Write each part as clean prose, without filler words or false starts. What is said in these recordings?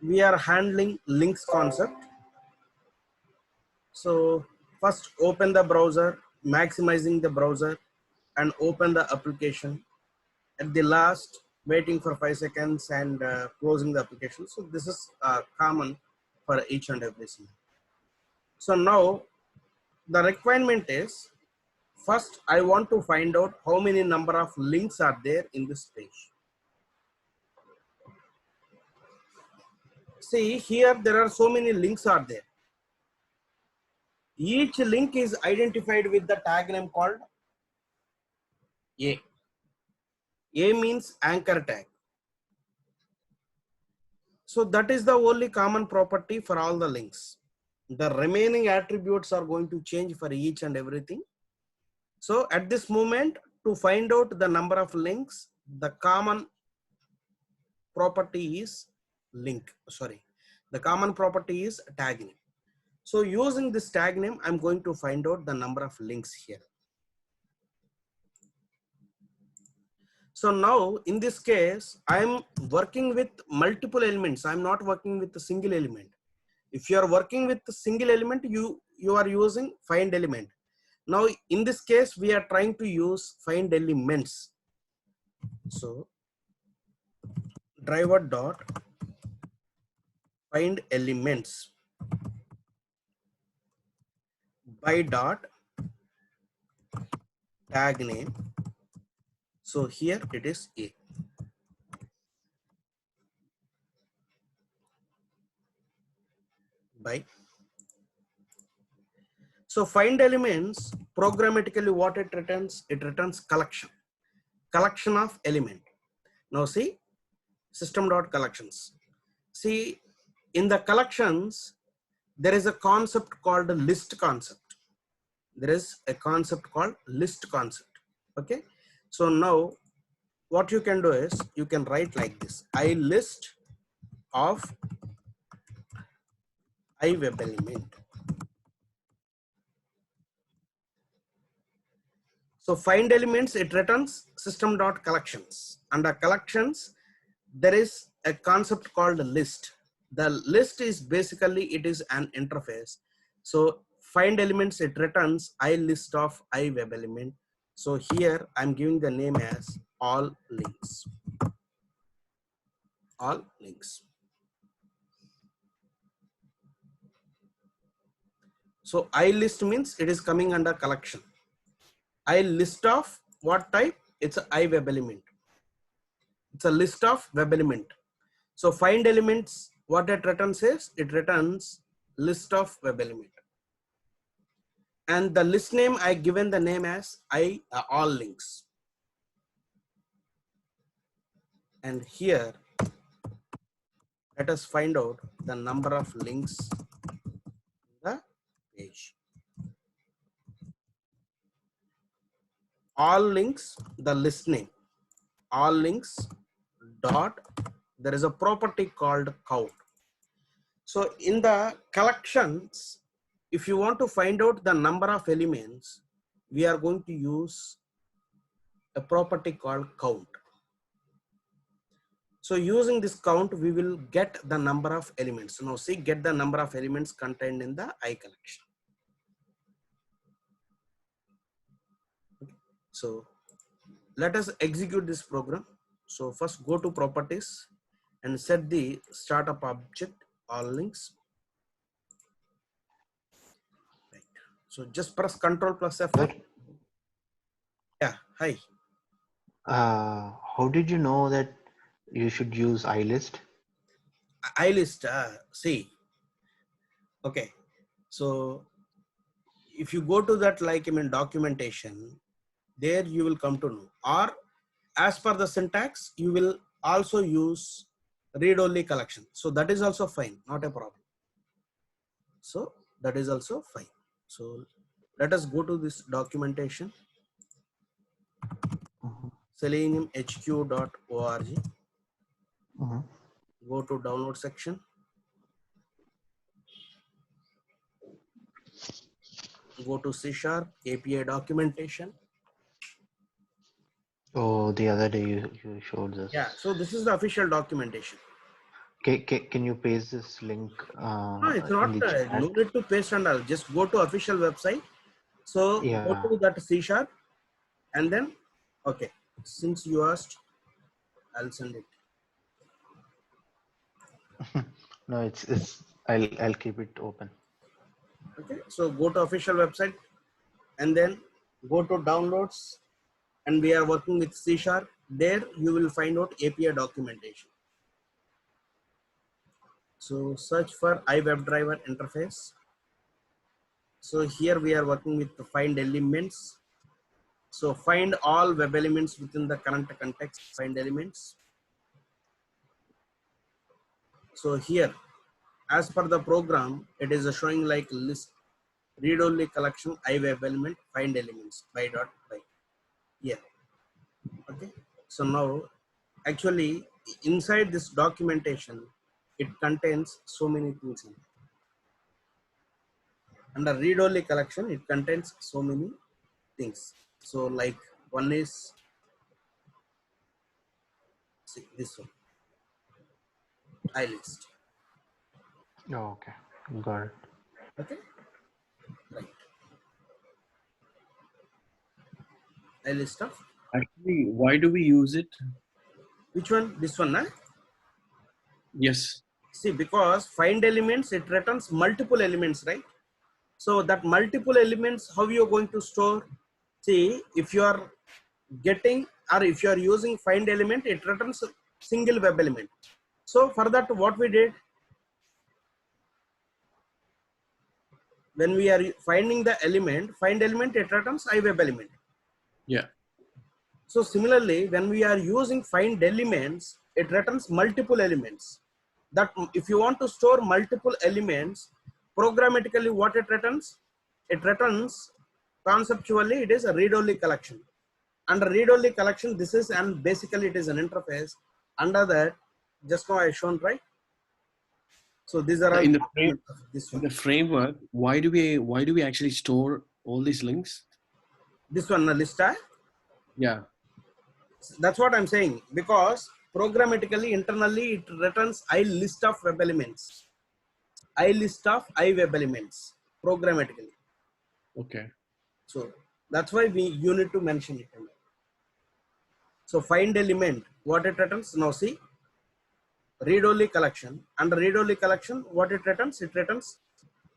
we are handling links concept. So first open the browser, maximizing the browser and open the application. At the last, waiting for 5 seconds and closing the application. So this is common for each and every single. So now the requirement is, first I want to find out how many number of links are there in this page. See here, there are so many links are there. Each link is identified with the tag name called A. A means anchor tag. So that is the only common property for all the links. The remaining attributes are going to change for each and everything. So at this moment, to find out the number of links, the common property is link. Sorry, the common property is tag name. So using this tag name, I'm going to find out the number of links here. So now in this case, I'm working with multiple elements. I'm not working with a single element. If you are working with a single element, you are using find element. Now in this case, we are trying to use find elements. So driver dot find elements by dot tag name. So here it is A. By. So find elements, programmatically what it returns collection of element. Now see, system.collections. See, in the collections, there is a concept called list concept. There is a concept called list concept. Okay. So now what you can do is you can write like this: I list of I web element. So find elements, it returns system.collections. Under collections, there is a concept called list. The list is basically, it is an interface. So find elements, it returns I list of I web element. So here I'm giving the name as all links. All links. So I list means it is coming under collection. I list of what type? It's a I web element. It's a list of web element. So find elements, what it returns is, it returns list of web element. And the list name, I given the name as all links. And here, let us find out the number of links in the page. All links, the list name, all links dot, there is a property called count. So in the collections, if you want to find out the number of elements, we are going to use a property called count. So using this count, we will get the number of elements. Now see, get the number of elements contained in the I collection. So let us execute this program. So first go to properties and set the startup object all links. Right. So just press Ctrl plus F4. Yeah, hi. How did you know that you should use iList? iList, see, okay. So if you go to that, like, documentation, there you will come to know, or as per the syntax, you will also use read-only collection. So that is also fine, not a problem. So that is also fine. So let us go to this documentation, seleniumhq.org. Go to download section. Go to C# API documentation. Oh, the other day you showed this. Yeah, so this is the official documentation. Can you paste this link No, it's in not, the chat? no need to paste and all. Just go to official website. So go Yeah. to that C# and then, okay, since you asked, I'll send it. No, it's I'll keep it open. Okay, so go to official website and then go to downloads, and we are working with C#. There you will find out API documentation. So search for iWebDriver interface. So here we are working with the find elements. So find all web elements within the current context, find elements. So here, as per the program, it is showing like list, read-only collection, iWeb element, find elements, by. Here, okay. So now, actually, inside this documentation, it contains so many things in it. Under read-only collection, it contains so many things. So like one is, see, this one, iList. Oh, okay, got it. Okay, right. iList of Actually, why do we use it? which one? This one, nah? Yes. See, because find elements, it returns multiple elements, right? So that multiple elements, how you are going to store? See, if you are getting or if you are using find element, it returns a single web element. So for that, what we did, when we are finding the element, find element, it returns iWeb element. Yeah. So similarly, when we are using find elements, it returns multiple elements. That if you want to store multiple elements, programmatically what it returns conceptually, it is a read-only collection. Under read-only collection, this is, and basically it is an interface. Under that, just now I shown, right? So these are all In the frame, this in one. the framework, why do we actually store all these links? This one, list. Yeah. That's what I'm saying, because programmatically internally it returns list of web elements, list of iWeb elements programmatically. Okay. So that's why you need to mention it. So find element, what it returns, now see, read-only collection. Under read-only collection, what it returns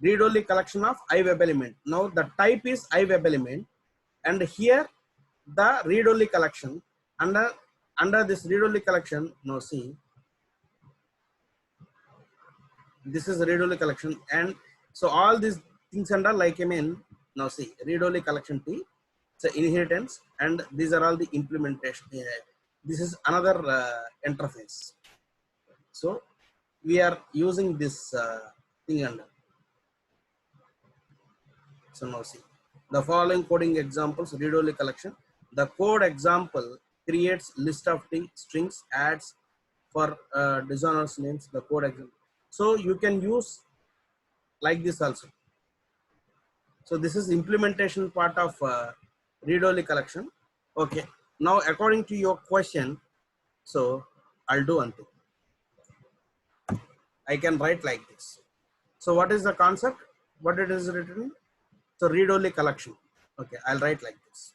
read-only collection of iWeb element. Now the type is iWeb element, and here the read-only collection. Under this read-only collection, now see, this is read-only collection, and so all these things under, like, I mean, now see, read-only collection T, so inheritance, and these are all the implementation. This is another interface. So we are using this thing under. So now see, the following coding examples, read-only collection. The code example creates list of strings, adds for dishonors names, the code example. So you can use like this also. So this is implementation part of read-only collection. Okay. Now, according to your question, so I'll do one thing. I can write like this. So what is the concept? What it is written? So read-only collection. Okay, I'll write like this.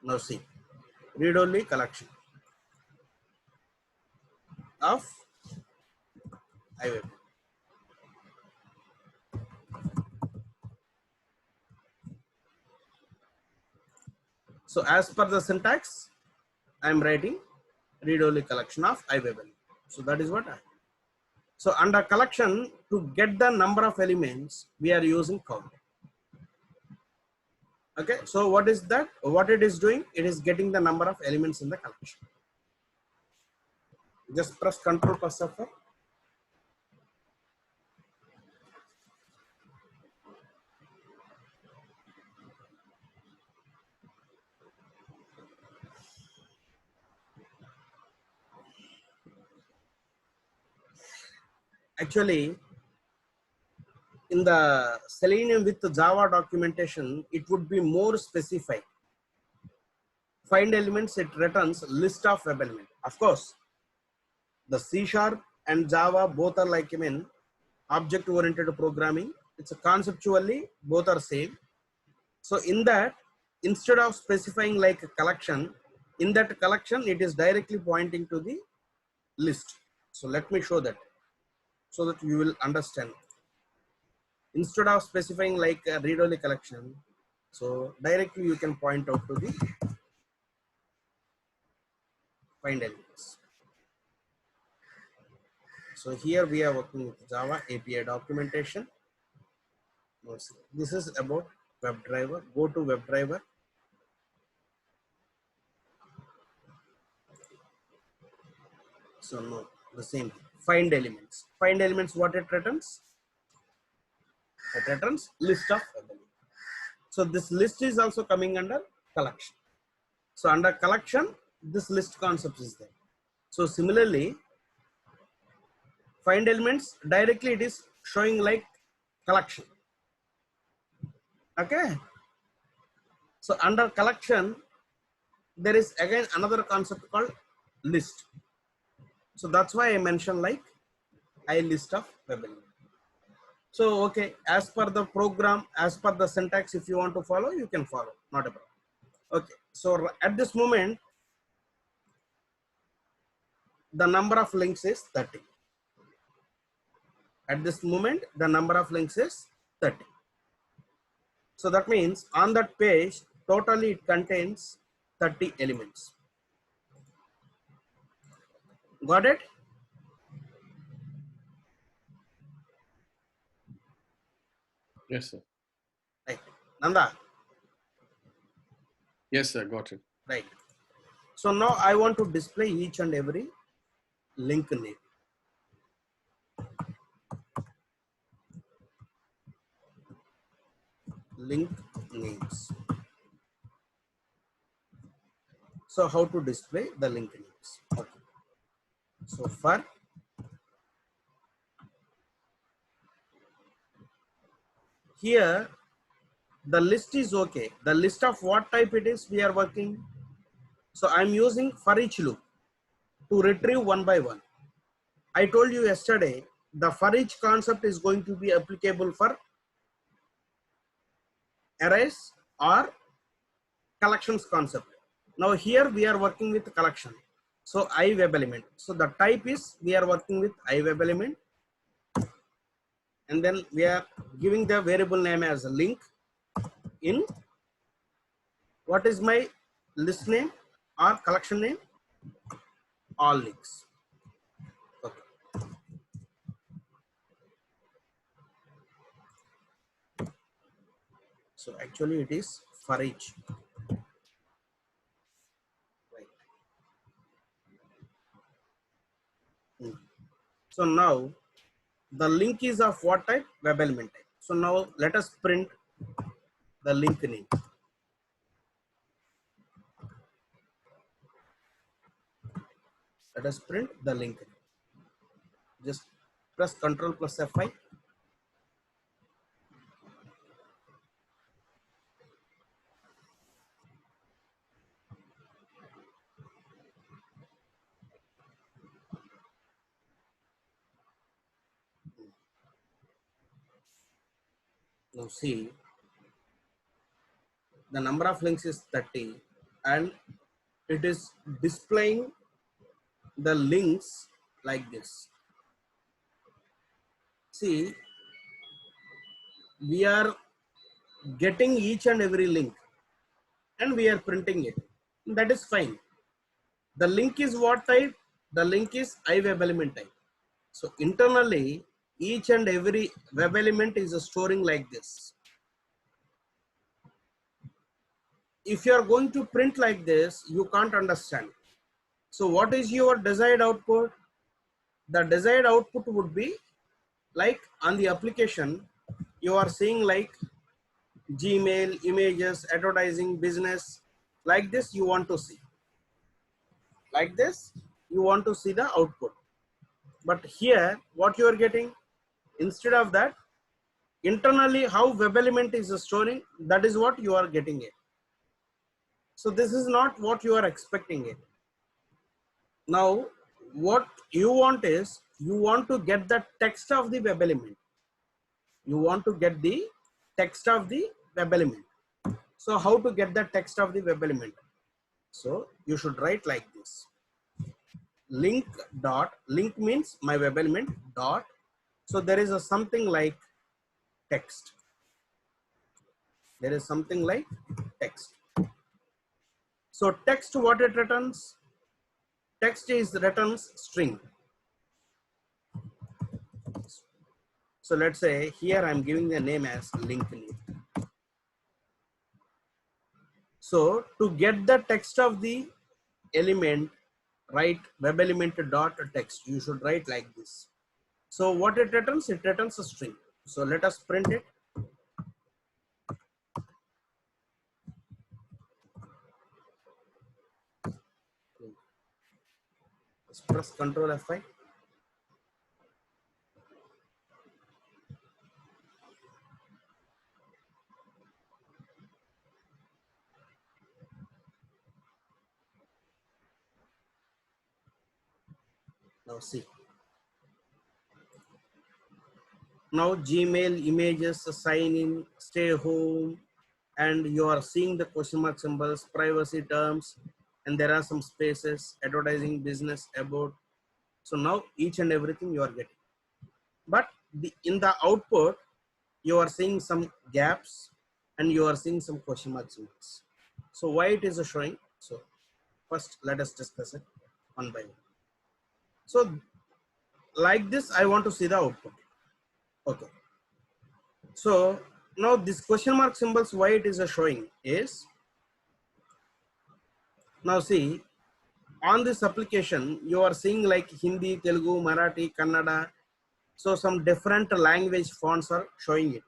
Now see, read-only collection of iWeb. So as per the syntax, I'm writing read-only collection of iWeb. So that is what I. So under collection, to get the number of elements, we are using count. Okay, so what is that? What it is doing? It is getting the number of elements in the collection. Just press Control plus F. Actually, in the Selenium with the Java documentation, it would be more specified. Find elements, it returns list of web elements. Of course, The C Sharp and Java both are like, I mean, object oriented programming. It's a conceptually both are same. So in that, instead of specifying like a collection, in that collection it is directly pointing to the list. So let me show that so that you will understand. Instead of specifying like a read-only collection, so directly you can point out to the find elements. So here we are working with Java API documentation. This is about WebDriver. Go to WebDriver. So no, the same. Find elements. Find elements. What it returns? It returns list of elements. So this list is also coming under collection. So under collection, this list concept is there. So similarly, find elements directly it is showing like collection. Okay. So under collection, there is again another concept called list. So that's why I mentioned like I list of web element. So okay, as per the program, as per the syntax, if you want to follow, you can follow, not a problem. Okay, so at this moment, the number of links is 30. At this moment, the number of links is 30. So that means on that page, totally it contains 30 elements. Got it? Yes, sir. Right. Nanda? Yes, sir. Got it. Right. So now I want to display each and every link name. Link names. So how to display the link names? Okay. So for here, the list is okay. The list of what type it is we are working. So I'm using for each loop to retrieve one by one. I told you yesterday, the for each concept is going to be applicable for arrays or collections concept. Now here we are working with collection. So I web element. So the type is we are working with I web element. And then we are giving the variable name as a link in what is my list name or collection name? All links. Okay. So actually it is for each. Right. So now the link is of what type? Web element type. So now let us print the link name. Let us print the link name. Just press Ctrl plus F5. Now see, the number of links is 30 and it is displaying the links like this. See, we are getting each and every link and we are printing it. That is fine. The link is what type? The link is I web element type. So internally, each and every web element is storing like this. If you are going to print like this, you can't understand. So what is your desired output? The desired output would be like on the application, you are seeing like Gmail, images, advertising, business, like this you want to see. Like this, you want to see the output. But here, what you are getting, instead of that, internally how web element is storing, that is what you are getting it. So this is not what you are expecting it. Now, what you want is, you want to get the text of the web element. You want to get the text of the web element. So how to get the text of the web element? So you should write like this. Link dot, link means my web element dot. So there is a something like text. There is something like text. So text, what it returns? Text is returns string. So let's say here I'm giving the name as link name. So to get the text of the element, write web element dot text. You should write like this. So what it returns? It returns a string. So let us print it. Let's press Ctrl F5. Now see. Now Gmail, images, sign in, stay home, and you are seeing the question mark symbols, privacy terms, and there are some spaces, advertising, business, about. So now each and everything you are getting. But in the output, you are seeing some gaps and you are seeing some question mark symbols. So why it is showing? So first let us discuss it one by one. So like this, I want to see the output. Okay. So now this question mark symbols, why it is showing is, now see, on this application, you are seeing like Hindi, Telugu, Marathi, Kannada. So some different language fonts are showing it.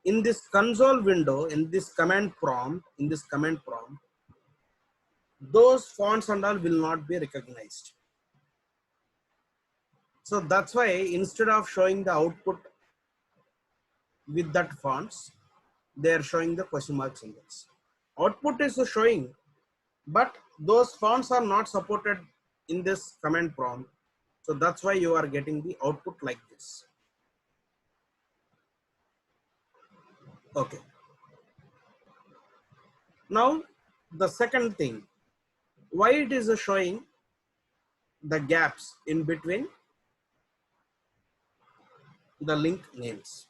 In this console window, in this command prompt, those fonts and all will not be recognized. So that's why instead of showing the output with that fonts, they are showing the question mark symbols. Output is showing, but those fonts are not supported in this command prompt. So that's why you are getting the output like this. Okay. Now the second thing, why it is showing the gaps in between the link names.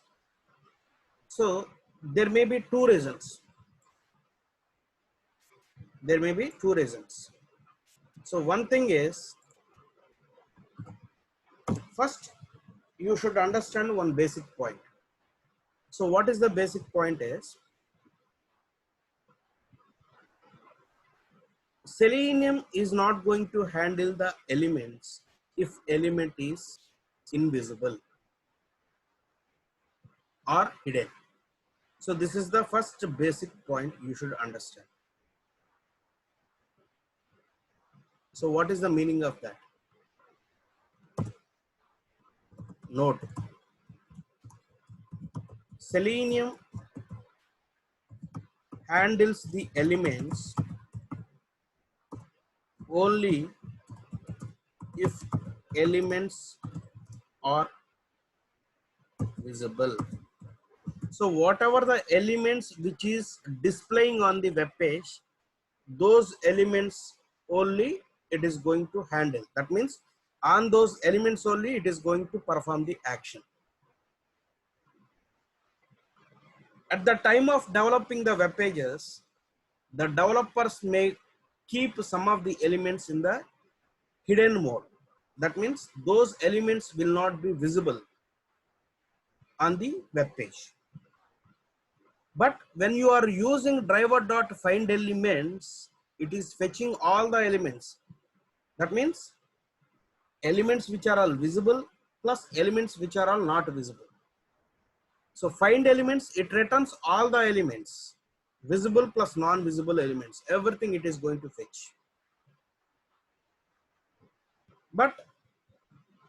So there may be two reasons. There may be two reasons. So one thing is, first you should understand one basic point. So what is the basic point is, Selenium is not going to handle the elements if element is invisible or hidden. So this is the first basic point you should understand. So what is the meaning of that? Note, Selenium handles the elements only if elements are visible. So whatever the elements which is displaying on the web page, those elements only it is going to handle. That means on those elements only it is going to perform the action. At the time of developing the web pages, the developers may keep some of the elements in the hidden mode. That means those elements will not be visible on the web page. But when you are using driver.find elements, it is fetching all the elements. That means elements which are all visible plus elements which are all not visible. So find elements, it returns all the elements, visible plus non-visible elements, everything it is going to fetch. But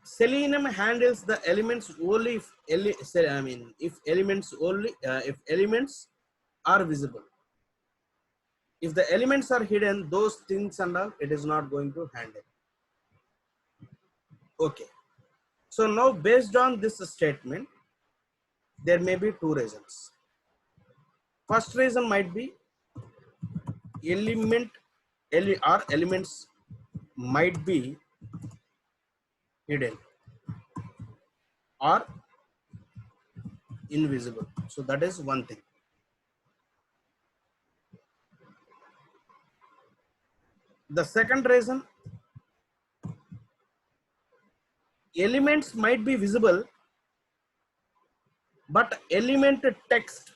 Selenium handles the elements only if elements are visible. If the elements are hidden, those things and all it is not going to handle. Okay. So now based on this statement, there may be two reasons. First reason might be elements might be hidden or invisible. So that is one thing. The second reason, elements might be visible, but element text,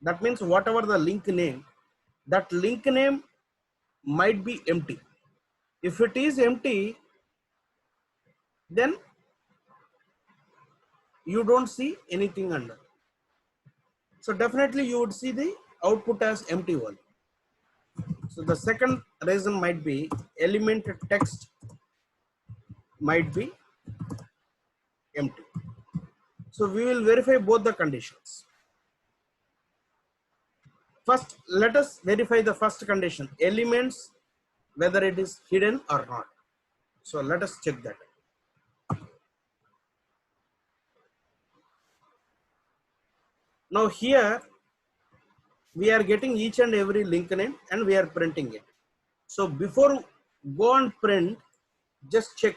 that means whatever the link name, that link name might be empty. If it is empty, then you don't see anything under. So definitely you would see the output as empty one. So the second reason might be element text might be empty. So we will verify both the conditions. First, let us verify the first condition, elements, whether it is hidden or not. So let us check that. Now here we are getting each and every link name and we are printing it. So before go and print, just check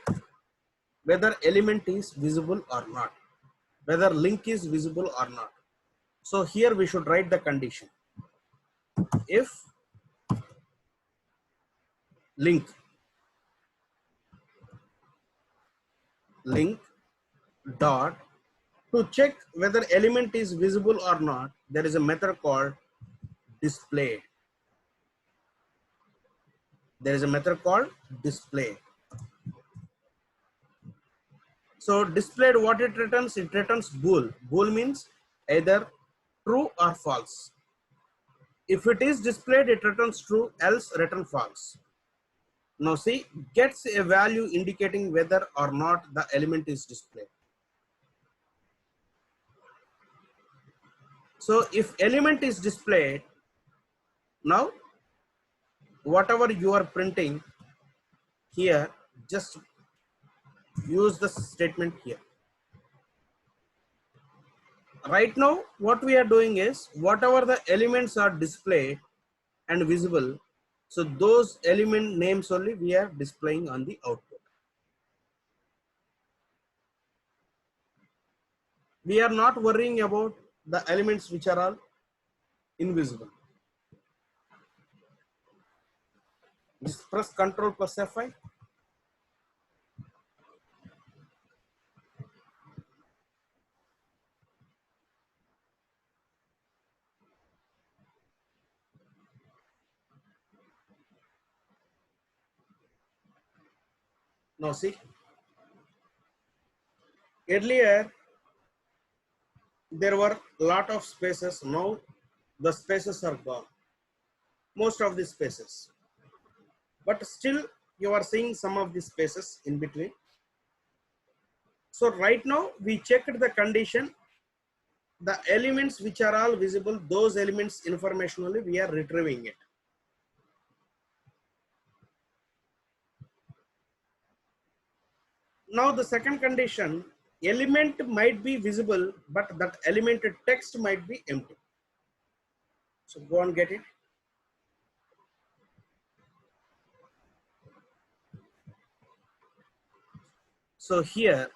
whether element is visible or not, whether link is visible or not. So here we should write the condition. If link dot, to check whether element is visible or not, there is a method called display. There is a method called display. So displayed, what it returns? It returns bool. Bool means either true or false. If it is displayed, it returns true, else return false. Now see, gets a value indicating whether or not the element is displayed. So if element is displayed, now whatever you are printing here, just use the statement here. Right now, what we are doing is, whatever the elements are displayed and visible, so those element names only we are displaying on the output. We are not worrying about the elements which are all invisible. Just press Ctrl plus F5. Now see, earlier there were a lot of spaces. Now the spaces are gone, most of the spaces, but still you are seeing some of the spaces in between. So right now we checked the condition, the elements which are all visible, those elements information only we are retrieving it. Now the second condition, element might be visible, but that element text might be empty. So go and get it. So here,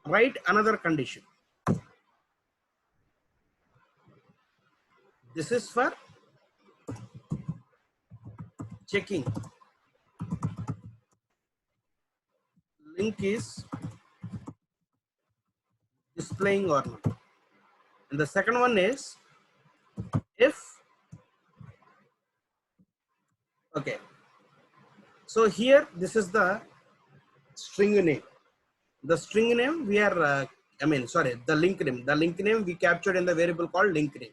write another condition. This is for checking link is displaying or not. And the second one is if, okay. So here, this is the string name. The string name we are, the link name. The link name we captured in the variable called link name.